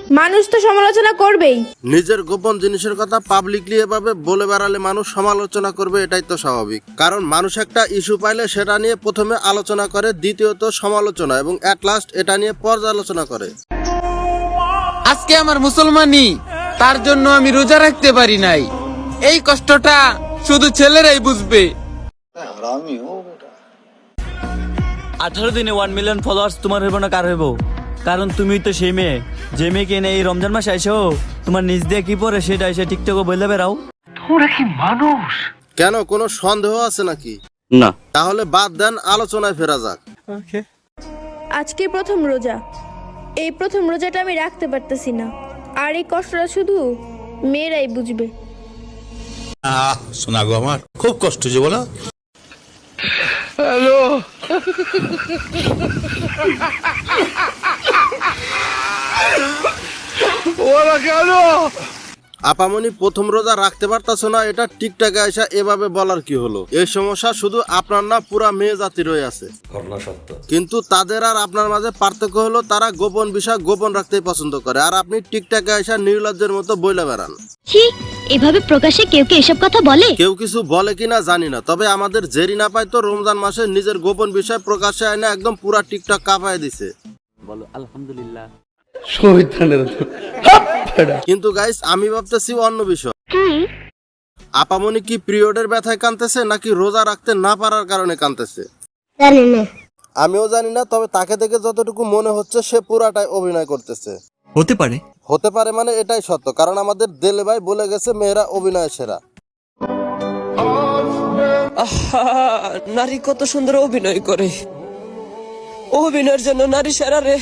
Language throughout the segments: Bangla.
মানুষ তো সমালোচনা করবেই। নিজের গোপন জিনিসের কথা পাবলিকলি এভাবে বলে বেড়ালে মানুষ সমালোচনা করবে, এটাই তো স্বাভাবিক। কারণ মানুষ একটা ইস্যু পাইলে সেটা নিয়ে প্রথমে আলোচনা করে, দ্বিতীয়ত সমালোচনা এবং এট লাস্ট এটা নিয়ে পর্যালোচনা করে। আজকে আমার মুসলমানি, তার জন্য আমি রোজা রাখতে পারি নাই। এই কষ্টটা শুধু ছেলেরাই বুঝবে। 18 দিনে 1 মিলিয়ন ফলোয়ার্স তোমার হইব না কার হইব? কারণ তুমি তো সেই মেয়ে যে মেয়েকে এনে এই রমজান মাসে আইসো তোমার নিজ দিয়ে কি পরে সেটা এসে টিকটকে বলে বেড়াও। তোমরা কি মানুষ? কেন, কোনো সন্দেহ আছে নাকি? না, তাহলে বাদ দেন, আলোচনায় ফেরা যাক। আজকে প্রথম রোজা, এই প্রথম রোজাটা আমি রাখতে পারতেছি না, আর এই কষ্টটা শুধু মেয়েরাই বুঝবে। শোনা গো, আমার খুব কষ্ট যে বলো। হ্যালো, ওরা কেন? আপামনি প্রথম রোজা রাখতে পারতাছো না, এটা টিকটাকে আসা এভাবে বলার কি হলো? এই সমস্যা শুধু আপনার না, পুরা মেয়ে জাতির হয়ে আছে। কিন্তু তাদের আর আপনার মাঝে পার্থক্য হলো তারা গোপন বিষয় গোপন রাখতেই পছন্দ করে, আর আপনি টিকটাকে আসা নির্লজ্জের মতো বইলা বেড়ান। এভাবে প্রকাশ্যে কেউ কি এসব কথা বলে? কেউ কিছু বলে কিনা জানি না, তবে আমাদের জেরি না পাই তো রমজান মাসে নিজের গোপন বিষয় প্রকাশ্যে আইনে একদম পুরা টিকটক কাঁপায় দিছে। বলো আলহামদুলিল্লাহ। কিন্তু গাইস, আমি ভাবতেছি অন্য বিষয়। আপামনি কি পিরিয়ডের ব্যথায় কাঁদতেছে নাকি রোজা রাখতে না পারার কারণে কাঁদতেছে? আমিও জানি না, তবে তাকে দেখে যতটুকু মনে হচ্ছে সে পুরাটাই অভিনয় করতেছে। হতে পারে মানে এটাই সত্য, কারণ আমাদের দেলে ভাই বলে গেছে মেয়েরা অভিনয় সেরা। নারী কত সুন্দর অভিনয় করে, অভিনয়ের জন্য নারী সেরা রে।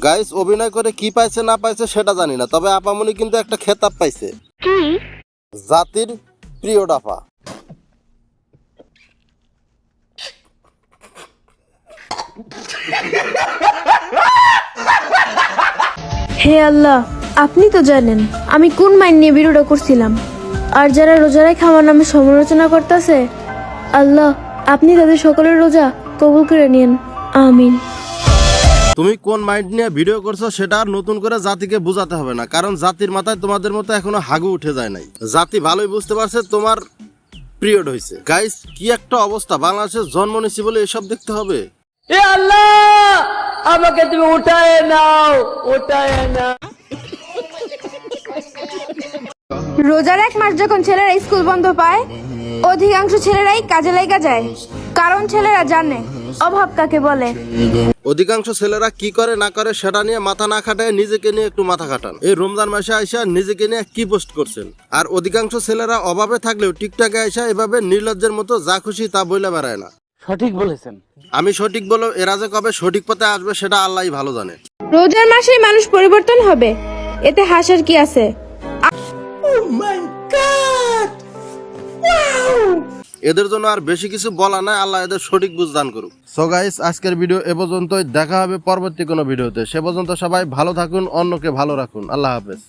গাইস, অভিনয় করে কি পাইছে না পাইছে সেটা জানি না, তবে আপামনি কিন্তু একটা খেতাব পাইছে, জাতির প্রিয় ডাফা। হে আল্লাহ, আপনি তো জানেন আমি কোন মাইন নিয়ে ভিডিওটা করছিলাম, আর যারা রোজা রেখে আমার নামে সমালোচনা করতেছে, আল্লাহ আপনি তাদের সকলের রোজা কবুল করে নিন, আমিন। তুমি কোন মাইন্ড নিয়ে ভিডিও করছো সেটা আর নতুন করে জাতিকে বোঝাতে হবে না, কারণ জাতির মাথায় তোমাদের মতো এখনো হাগু উঠে যায় নাই। জাতি ভালোই বুঝতে পারছে তোমার পিরিয়ড হয়েছে। গাইস, কি একটা অবস্থা, বাংলাদেশে জন্ম নিছি বলে এসব দেখতে হবে? এ আল্লাহ, আমাকে তুমি উঠায় নাও, উঠায় নাও। রোজার এক মাস যখন ছেলেরা স্কুল বন্ধ পায়, অধিকাংশ ছেলেরাই কাজে লাগা যায়, কারণ ছেলেরা জানে অভাব কাকে বলে। অধিকাংশ ছেলেরা কি করে না করে সেটা নিয়ে মাথা না খাটায় নিজেকে নিয়ে একটু মাথা খাটান। এই রমজান মাসে আইসা নিজেকে নিয়ে কি পোস্ট করছেন? আর অধিকাংশ ছেলেরা অভাবে থাকলেও টিকটকে আইসা এভাবে নির্লজ্জের মতো যা খুশি তা বইলা বেড়ায় না। সঠিক বলেছেন। আমি সঠিক বলো, এরা যে কবে সঠিক পথে আসবে সেটা আল্লাহই ভালো জানে। রোজার মাসেই মানুষ পরিবর্তন হবে, এতে হাসার কি আছে? এদের জন্য আর বেশি কিছু বলা নাই, আল্লাহ এদের সঠিক বুঝ দান করুক। সো গাইস, আজকের ভিডিও এ পর্যন্তই, দেখা হবে পরবর্তী কোনো ভিডিওতে। সে পর্যন্ত সবাই ভালো থাকুন, অন্যকে ভালো রাখুন। আল্লাহ হাফেজ।